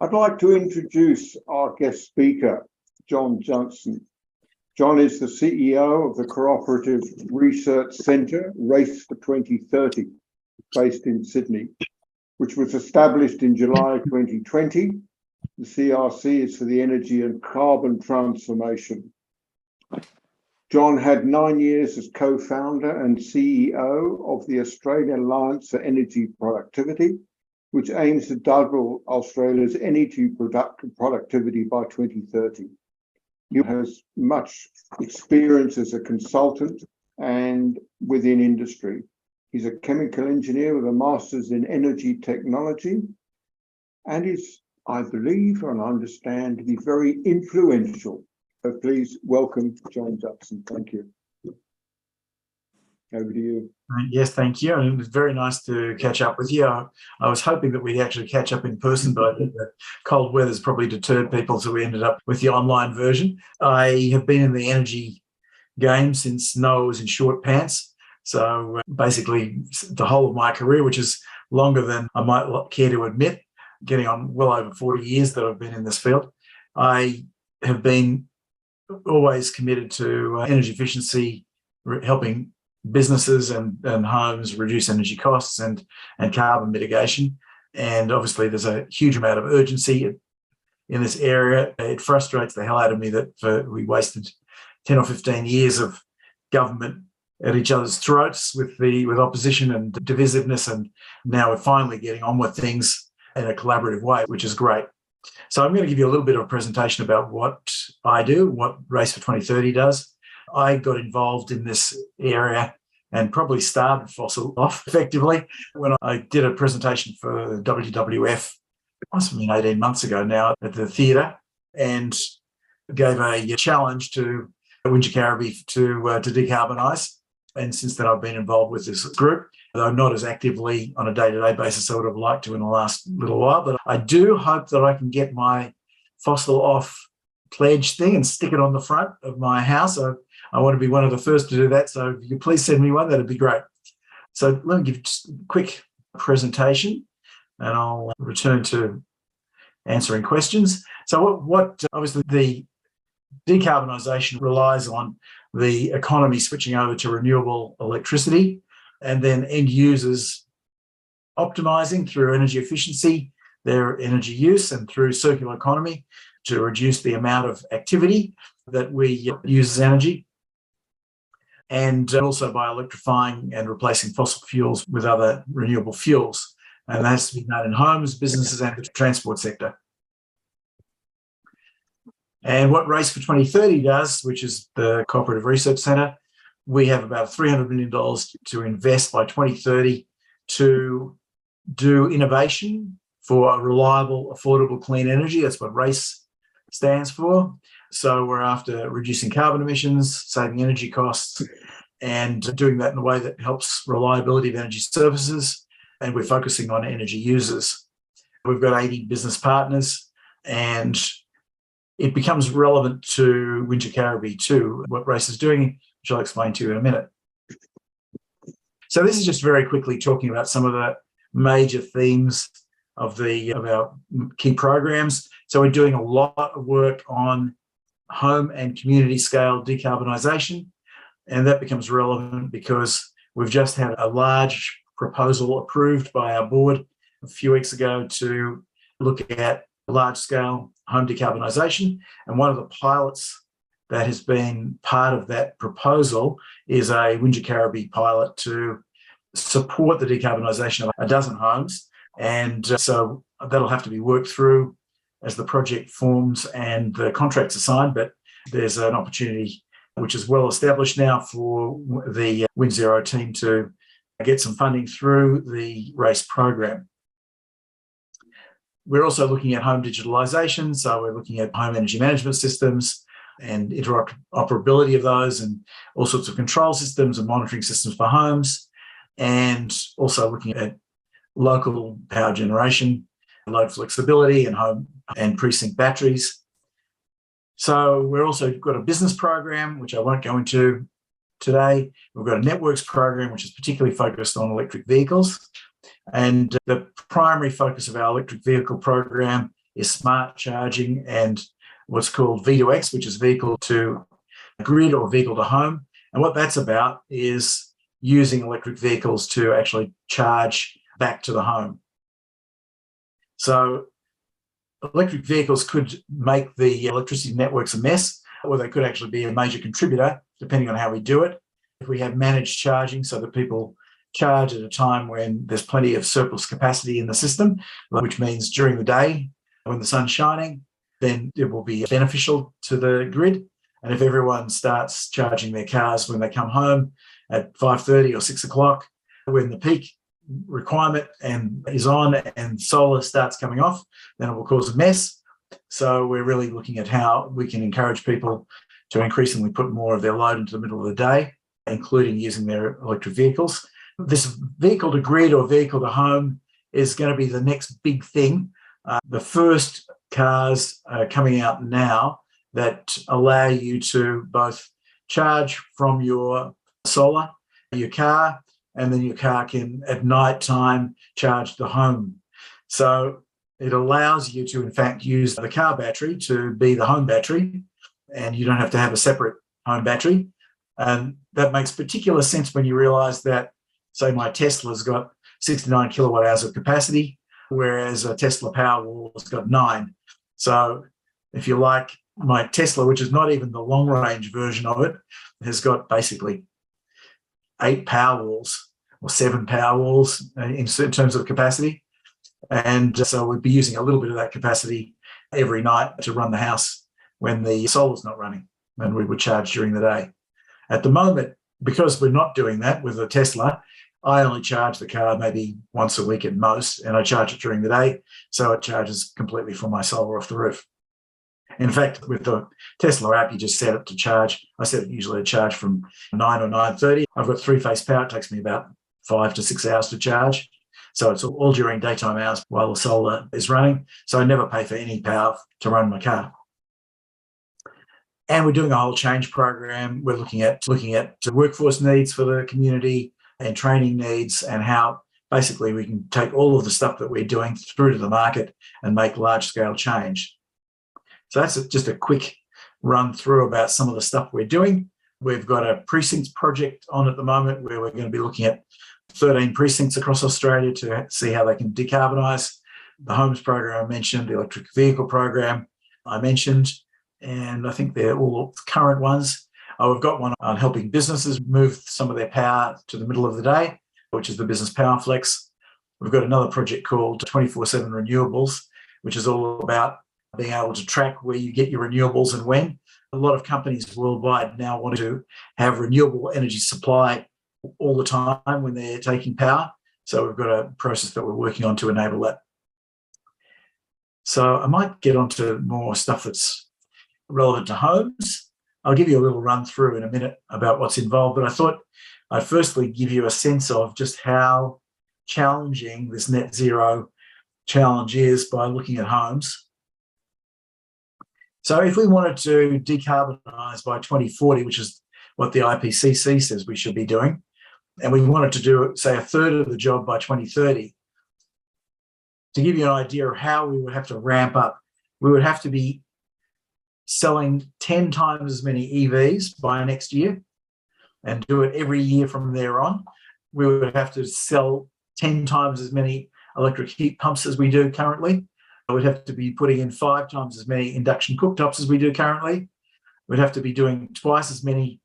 I'd like to introduce our guest speaker, Jon Jutsen. Jon is the CEO of the Cooperative Research Centre, Race for 2030, based in Sydney, which was established in July 2020. The CRC is for the energy and carbon transformation. Jon had 9 years as co-founder and CEO of the Australian Alliance for Energy Productivity, which aims to double Australia's energy productivity by 2030. He has much experience as a consultant and within industry. He's a chemical engineer with a master's in energy technology and is, I believe and understand, to be very influential. So please welcome Jon Jutsen. Thank you. Over to you. Yes, thank you. And it was very nice to catch up with you. I was hoping that we'd actually catch up in person, but I think that cold weather's probably deterred people, so we ended up with the online version. I have been in the energy game since Noah was in short pants. So basically the whole of my career, which is longer than I might care to admit, getting on well over 40 years that I've been in this field. I have been always committed to energy efficiency, helping businesses and homes reduce energy costs and carbon mitigation. And obviously there's a huge amount of urgency in this area. It frustrates the hell out of me that we wasted 10 or 15 years of government at each other's throats with opposition and divisiveness, and now we're finally getting on with things in a collaborative way, which is great. So I'm going to give you a little bit of a presentation about what I do, what Race for 2030 does. I got involved in this area and probably started Fossil Off effectively when I did a presentation for WWF, must have been 18 months ago now, at the theatre, and gave a challenge to WinZero to decarbonise. And since then, I've been involved with this group, though not as actively on a day-to-day basis I would have liked to in the last little while. But I do hope that I can get my Fossil Off pledge thing and stick it on the front of my house. I want to be one of the first to do that. So if you could please send me one, that'd be great. So let me give just a quick presentation and I'll return to answering questions. So what obviously the decarbonisation relies on the economy switching over to renewable electricity and then end users optimising through energy efficiency, their energy use, and through circular economy to reduce the amount of activity that we use as energy, and also by electrifying and replacing fossil fuels with other renewable fuels. And that has to be done in homes, businesses, and the transport sector. And what Race for 2030 does, which is the Cooperative Research Centre, we have about $300 million to invest by 2030 to do innovation for reliable, affordable, clean energy. That's what RACE stands for. So we're after reducing carbon emissions, saving energy costs, and doing that in a way that helps reliability of energy services. And we're focusing on energy users. We've got 80 business partners, and it becomes relevant to WinZero too, what RACE is doing, which I'll explain to you in a minute. So this is just very quickly talking about some of the major themes of our key programs. So we're doing a lot of work on home and community scale decarbonisation, and that becomes relevant because we've just had a large proposal approved by our board a few weeks ago to look at large scale home decarbonisation, and one of the pilots that has been part of that proposal is a WinZero pilot to support the decarbonisation of a dozen homes. And so that'll have to be worked through as the project forms and the contracts are signed, but there's an opportunity which is well established now for the WinZero team to get some funding through the RACE program. We're also looking at home digitalisation, so we're looking at home energy management systems and interoperability of those, and all sorts of control systems and monitoring systems for homes, and also looking at local power generation, load flexibility, and home and precinct batteries. So we're also got a business program, which I won't go into today. We've got a networks program, which is particularly focused on electric vehicles. And the primary focus of our electric vehicle program is smart charging and what's called V2X, which is vehicle to grid or vehicle to home. And what that's about is using electric vehicles to actually charge back to the home. So electric vehicles could make the electricity networks a mess, or they could actually be a major contributor, depending on how we do it. If we have managed charging so that people charge at a time when there's plenty of surplus capacity in the system, which means during the day when the sun's shining, then it will be beneficial to the grid. And if everyone starts charging their cars when they come home at 5:30 or 6 o'clock, when the peak requirement is on and solar starts coming off, then it will cause a mess. So we're really looking at how we can encourage people to increasingly put more of their load into the middle of the day, including using their electric vehicles. This vehicle to grid or vehicle to home is going to be the next big thing. The first cars are coming out now that allow you to both charge from your solar, your car, and then your car can at night time charge the home. So it allows you to in fact use the car battery to be the home battery, and you don't have to have a separate home battery. And that makes particular sense when you realize that, say, my Tesla's got 69 kilowatt hours of capacity, whereas a Tesla Powerwall has got 9. So if you like, my Tesla, which is not even the long range version of it, has got basically 8 Powerwalls or 7 Powerwalls in terms of capacity. And so we'd be using a little bit of that capacity every night to run the house when the solar's not running, and we would charge during the day. At the moment, because we're not doing that with the Tesla, I only charge the car maybe once a week at most, and I charge it during the day, so it charges completely from my solar off the roof. In fact, with the Tesla app, you just set it to charge. I set it usually to charge from 9 or 9:30. I've got 3-phase power. It takes me about 5 to 6 hours to charge. So it's all during daytime hours while the solar is running. So I never pay for any power to run my car. And we're doing a whole change program. We're looking at workforce needs for the community and training needs, and how basically we can take all of the stuff that we're doing through to the market and make large-scale change. So that's just a quick run through about some of the stuff we're doing. We've got a precincts project on at the moment where we're going to be looking at 13 precincts across Australia to see how they can decarbonise. The homes program I mentioned, the electric vehicle program I mentioned, and I think they're all current ones. We've got one on helping businesses move some of their power to the middle of the day, which is the Business Power Flex. We've got another project called 24/7 Renewables, which is all about being able to track where you get your renewables and when. A lot of companies worldwide now want to have renewable energy supply all the time when they're taking power. So we've got a process that we're working on to enable that. So I might get onto more stuff that's relevant to homes. I'll give you a little run through in a minute about what's involved, but I thought I'd firstly give you a sense of just how challenging this net zero challenge is by looking at homes. So if we wanted to decarbonise by 2040, which is what the IPCC says we should be doing, and we wanted to do, say, a third of the job by 2030, to give you an idea of how we would have to ramp up, we would have to be selling 10 times as many EVs by next year and do it every year from there on. We would have to sell 10 times as many electric heat pumps as we do currently. We'd have to be putting in 5 times as many induction cooktops as we do currently. We'd have to be doing twice as many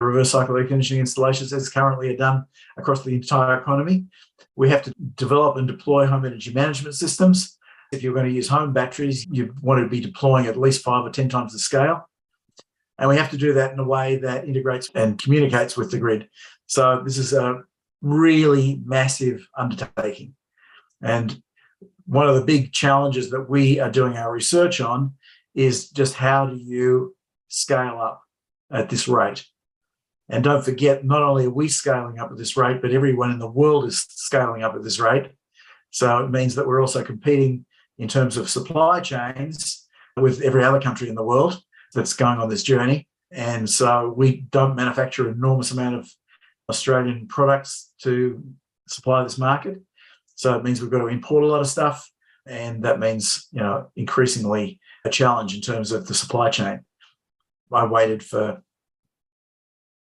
reverse cycle air conditioning installations as currently are done across the entire economy. We have to develop and deploy home energy management systems. If you're going to use home batteries, you want to be deploying at least 5 or 10 times the scale. And we have to do that in a way that integrates and communicates with the grid. So this is a really massive undertaking. And one of the big challenges that we are doing our research on is just how do you scale up at this rate? And don't forget, not only are we scaling up at this rate, but everyone in the world is scaling up at this rate. So it means that we're also competing in terms of supply chains with every other country in the world that's going on this journey. And so we don't manufacture an enormous amount of Australian products to supply this market. So it means we've got to import a lot of stuff, And that means, increasingly a challenge in terms of the supply chain. I waited for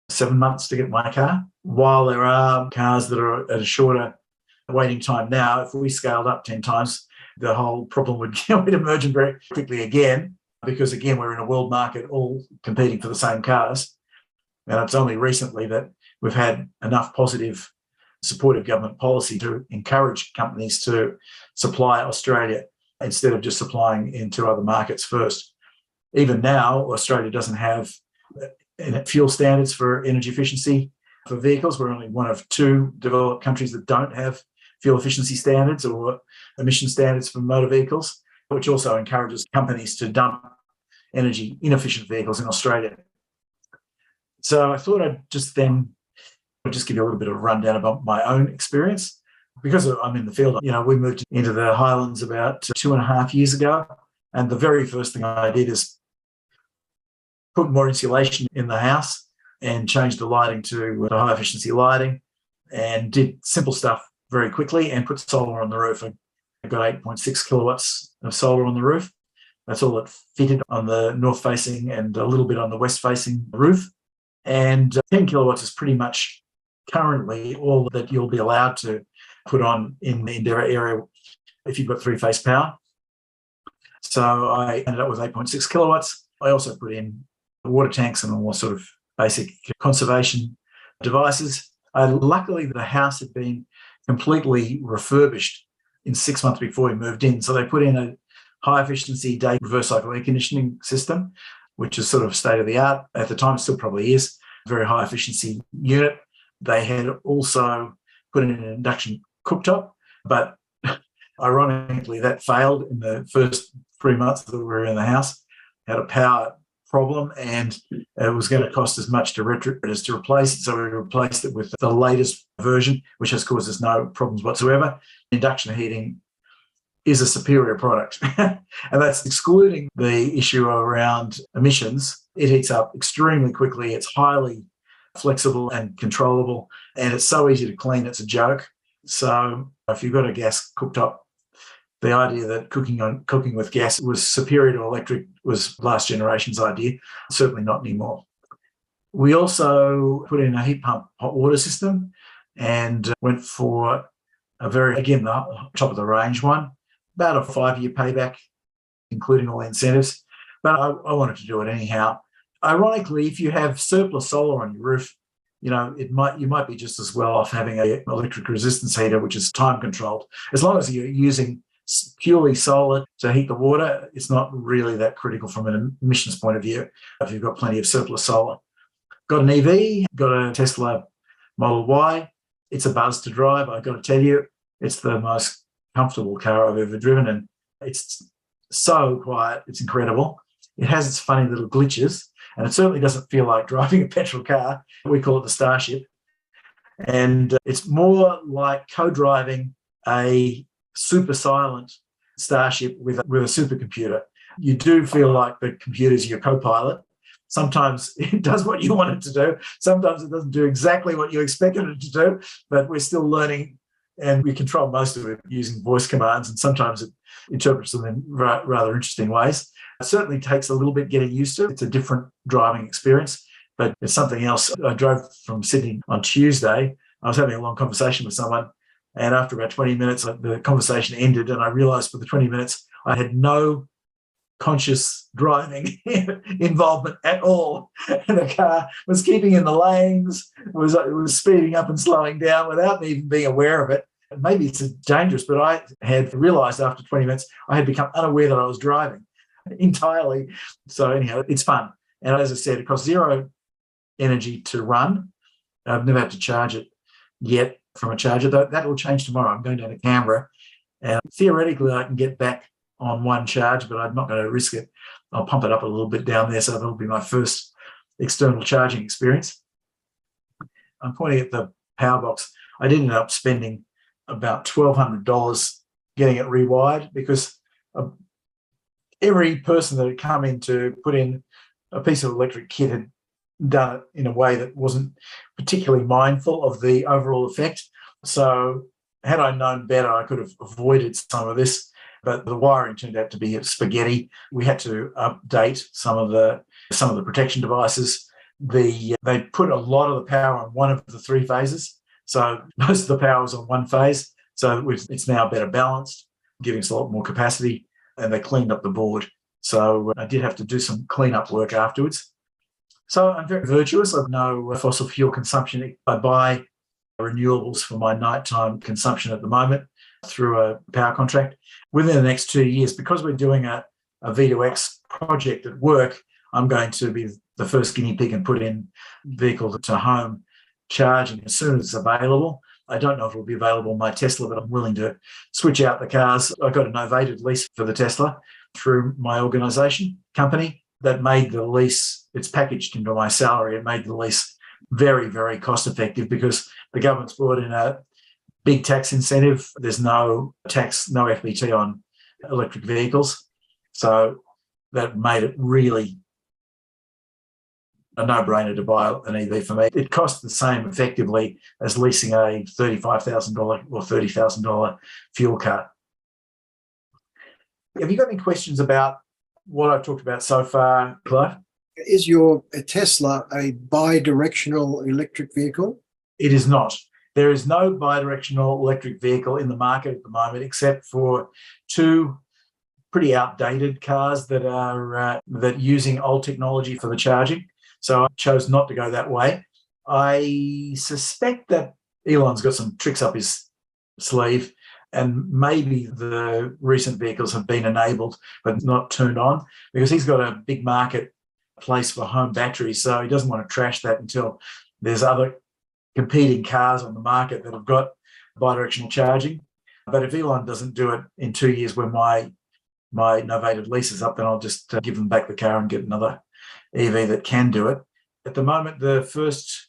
7 months to get my car. While there are cars that are at a shorter waiting time now, if we scaled up 10 times, the whole problem would emerge very quickly again, because again, we're in a world market all competing for the same cars. And it's only recently that we've had enough positive supportive government policy to encourage companies to supply Australia instead of just supplying into other markets first. Even now, Australia doesn't have fuel standards for energy efficiency for vehicles. We're only one of 2 developed countries that don't have fuel efficiency standards or emission standards for motor vehicles, which also encourages companies to dump energy inefficient vehicles in Australia. So I thought I'd just give you a little bit of a rundown about my own experience. Because I'm in the field, we moved into the Highlands about 2.5 years ago. And the very first thing I did is put more insulation in the house and changed the lighting to the high efficiency lighting, and did simple stuff very quickly and put solar on the roof. I got 8.6 kilowatts of solar on the roof. That's all that fitted on the north facing and a little bit on the west facing roof. And 10 kilowatts is pretty much currently all that you'll be allowed to put on in the Endeavour area if you've got 3-phase power. So I ended up with 8.6 kilowatts. I also put in water tanks and all sort of basic conservation devices. Luckily, the house had been completely refurbished in 6 months before we moved in. So they put in a high efficiency day reverse cycle air conditioning system, which is sort of state of the art at the time, still probably is, very high efficiency unit. They had also put in an induction cooktop, but ironically that failed in the first 3 months that we were in the house. Had a power problem, and it was going to cost as much to retrofit as to replace it. So we replaced it with the latest version, which has caused us no problems whatsoever. Induction heating is a superior product. And that's excluding the issue around emissions. It heats up extremely quickly. It's highly flexible and controllable, and it's so easy to clean, it's a joke. So if you've got a gas cooktop, the idea that cooking with gas was superior to electric was last generation's idea, certainly not anymore. We also put in a heat pump hot water system and went for the top of the range one, about a 5-year payback, including all the incentives. But I wanted to do it anyhow. Ironically, if you have surplus solar on your roof, you might be just as well off having an electric resistance heater, which is time controlled. As long as you're using purely solar to heat the water, it's not really that critical from an emissions point of view if you've got plenty of surplus solar. Got an EV, got a Tesla Model Y. It's a buzz to drive. I've got to tell you, it's the most comfortable car I've ever driven, and it's so quiet. It's incredible. It has its funny little glitches, and it certainly doesn't feel like driving a petrol car. We call it the Starship. And it's more like co-driving a super silent Starship with a supercomputer. You do feel like the computer's your co-pilot. Sometimes it does what you want it to do. Sometimes it doesn't do exactly what you expected it to do, but we're still learning, and we control most of it using voice commands, and sometimes it interprets them in rather interesting ways. It certainly takes a little bit getting used to. It's a different driving experience, but it's something else. I drove from Sydney on Tuesday. I was having a long conversation with someone, and after about 20 minutes, the conversation ended, and I realised for the 20 minutes I had no conscious driving involvement at all. And the car was keeping in the lanes, was speeding up and slowing down without me even being aware of it. Maybe it's dangerous, but I had realised after 20 minutes I had become unaware that I was driving entirely. So anyhow, it's fun. And as I said, it costs zero energy to run. I've never had to charge it yet from a charger. That will change tomorrow. I'm going down to Canberra, and theoretically I can get back on one charge, but I'm not going to risk it. I'll pump it up a little bit down there, so that'll be my first external charging experience. I'm pointing at the power box. I did end up spending about $1,200 getting it rewired, because every person that had come in to put in a piece of electric kit had done it in a way that wasn't particularly mindful of the overall effect. So had I known better, I could have avoided some of this. but the wiring turned out to be spaghetti. We had to update some of the protection devices. They put a lot of the power on one of the three phases. So most of the power was on one phase. So it's now better balanced, giving us a lot more capacity, and they cleaned up the board. So I did have to do some cleanup work afterwards. So I'm very virtuous. I've no fossil fuel consumption. I buy renewables for my nighttime consumption at the moment through a power contract. Within the next 2 years, because we're doing a V2X project at work, I'm going to be the first guinea pig and put in vehicle to home charging as soon as it's available. I don't know if it'll be available on my Tesla, but I'm willing to switch out the cars. I got a novated lease for the Tesla through my organisation company that made the lease, it's packaged into my salary. It made the lease very, very cost effective because the government's brought in a big tax incentive. There's no tax, no FBT on electric vehicles. So that made it really a no-brainer to buy an EV for me. It costs the same effectively as leasing a $35,000 or $30,000 fuel car. Have you got any questions about what I've talked about so far, Clive? Is your Tesla a bi-directional electric vehicle? It is not. There is no bi-directional electric vehicle in the market at the moment, except for two pretty outdated cars that are using old technology for the charging. So I chose not to go that way. I suspect that Elon's got some tricks up his sleeve, and maybe the recent vehicles have been enabled but not turned on, because he's got a big marketplace for home batteries. So he doesn't want to trash that until there's other competing cars on the market that have got bidirectional charging. But if Elon doesn't do it in 2 years when my novated lease is up, then I'll just give them back the car and get another EV that can do it. At the moment, the first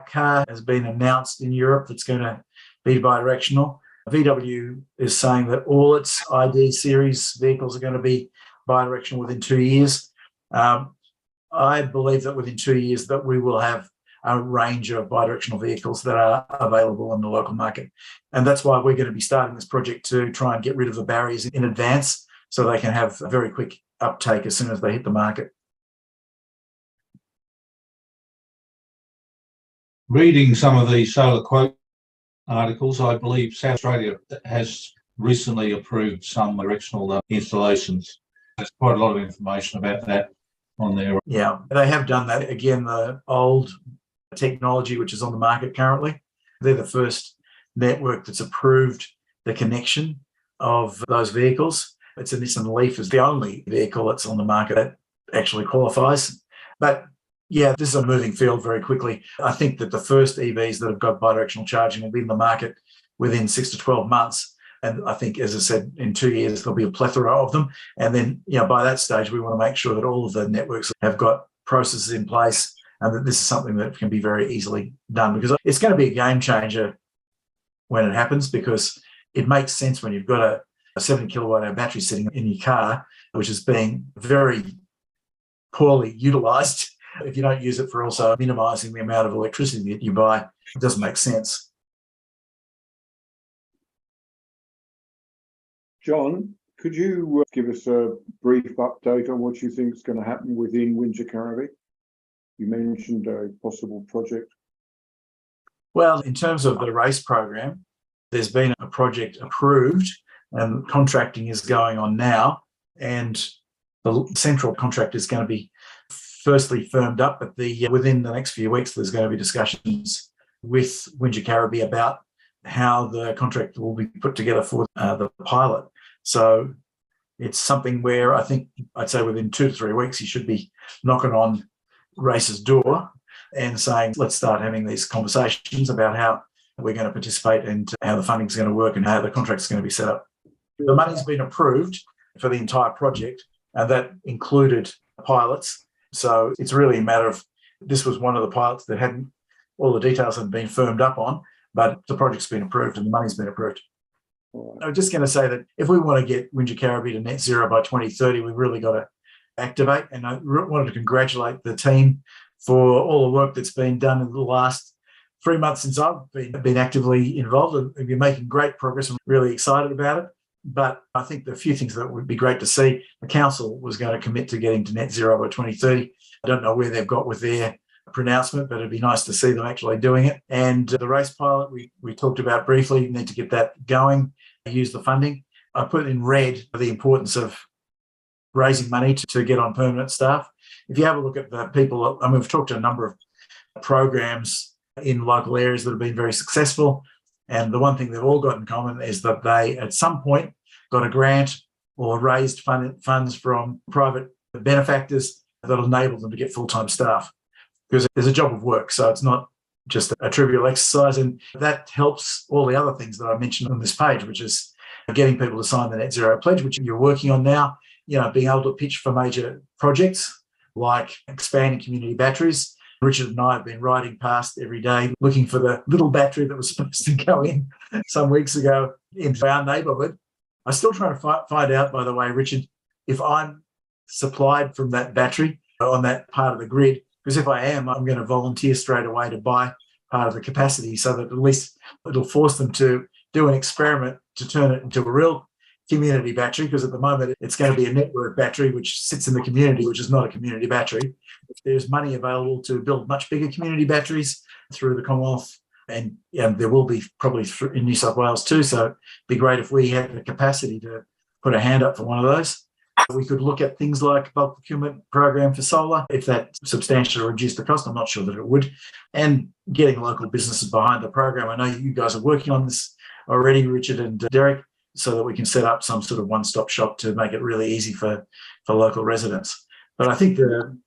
car has been announced in Europe that's going to be bidirectional. VW is saying that all its ID series vehicles are going to be bidirectional within 2 years. I believe that within 2 years that we will have a range of bidirectional vehicles that are available in the local market. And that's why we're going to be starting this project to try and get rid of the barriers in advance so they can have a very quick uptake as soon as they hit the market. Reading some of the solar quote articles, I believe South Australia has recently approved some directional installations. There's quite a lot of information about that on there. Yeah, they have done that. Again, the old technology which is on the market currently, they're the first network that's approved the connection of those vehicles. It's a Nissan Leaf is the only vehicle that's on the market that actually qualifies. But yeah, this is a moving field very quickly. I think that the first EVs that have got bidirectional charging will be in the market within 6 to 12 months. And I think, as I said, in 2 years, there'll be a plethora of them. And then, by that stage, we want to make sure that all of the networks have got processes in place and that this is something that can be very easily done, because it's going to be a game changer when it happens, because it makes sense when you've got a 70 kilowatt hour battery sitting in your car, which is being very poorly utilised. If you don't use it for also minimising the amount of electricity that you buy, it doesn't make sense. John, could you give us a brief update on what you think is going to happen within WinZero? You mentioned a possible project. Well, in terms of the race program, there's been a project approved and contracting is going on now, and the central contract is going to be firstly firmed up, but within the next few weeks there's going to be discussions with WinZero about how the contract will be put together for the pilot. So it's something where I'd say within 2 to 3 weeks you should be knocking on Race's door and saying, let's start having these conversations about how we're going to participate and how the funding is going to work and how the contract's going to be set up. The money's been approved for the entire project, and that included pilots. So it's really a matter of, this was one of the pilots that hadn't, all the details hadn't been firmed up on, but the project's been approved and the money's been approved. I'm just going to say that if we want to get WinZero to net zero by 2030, we've really got to activate. And I wanted to congratulate the team for all the work that's been done in the last 3 months since I've been actively involved. And we're making great progress. I'm really excited about it. But I think the few things that would be great to see, the council was going to commit to getting to net zero by 2030. I don't know where they've got with their pronouncement, but it'd be nice to see them actually doing it. And the race pilot, we talked about briefly, need to get that going, use the funding. I put in red the importance of raising money to get on permanent staff. If you have a look at the people, I mean, we've talked to a number of programs in local areas that have been very successful. And the one thing they've all got in common is that they, at some point, got a grant or raised funds from private benefactors that'll enable them to get full-time staff, because there's a job of work. So it's not just a trivial exercise. And that helps all the other things that I mentioned on this page, which is getting people to sign the net zero pledge, which you're working on now, being able to pitch for major projects like expanding community batteries. Richard and I have been riding past every day looking for the little battery that was supposed to go in some weeks ago into our neighbourhood. I'm still trying to find out, by the way, Richard, if I'm supplied from that battery on that part of the grid, because if I am, I'm going to volunteer straight away to buy part of the capacity so that at least it'll force them to do an experiment to turn it into a real community battery, because at the moment it's going to be a network battery which sits in the community, which is not a community battery. There's money available to build much bigger community batteries through the Commonwealth, and there will be probably in New South Wales too. So it'd be great if we had the capacity to put a hand up for one of those. We could look at things like bulk procurement program for solar, if that substantially reduced the cost. I'm not sure that it would. And getting local businesses behind the program. I know you guys are working on this already, Richard and Derek, so that we can set up some sort of one-stop shop to make it really easy for local residents. But I think the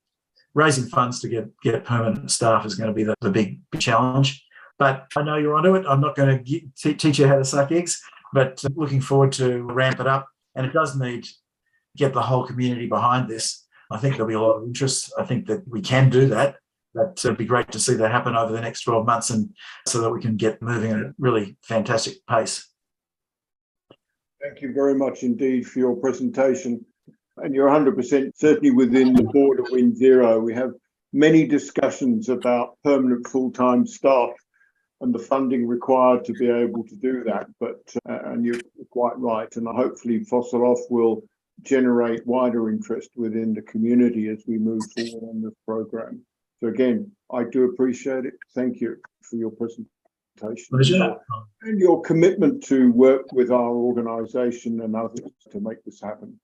raising funds to get permanent staff is going to be the big challenge. But I know you're onto it. I'm not going to teach you how to suck eggs, but looking forward to ramp it up. And it does need to get the whole community behind this. I think there'll be a lot of interest. I think that we can do that. But it'd be great to see that happen over the next 12 months, and so that we can get moving at a really fantastic pace. Thank you very much indeed for your presentation. And you're 100% certainly within the board of WinZero. We have many discussions about permanent full-time staff and the funding required to be able to do that. But and you're quite right. And hopefully Fossil Off will generate wider interest within the community as we move forward on this program. So again, I do appreciate it. Thank you for your presentation. Pleasure. And your commitment to work with our organisation and others to make this happen.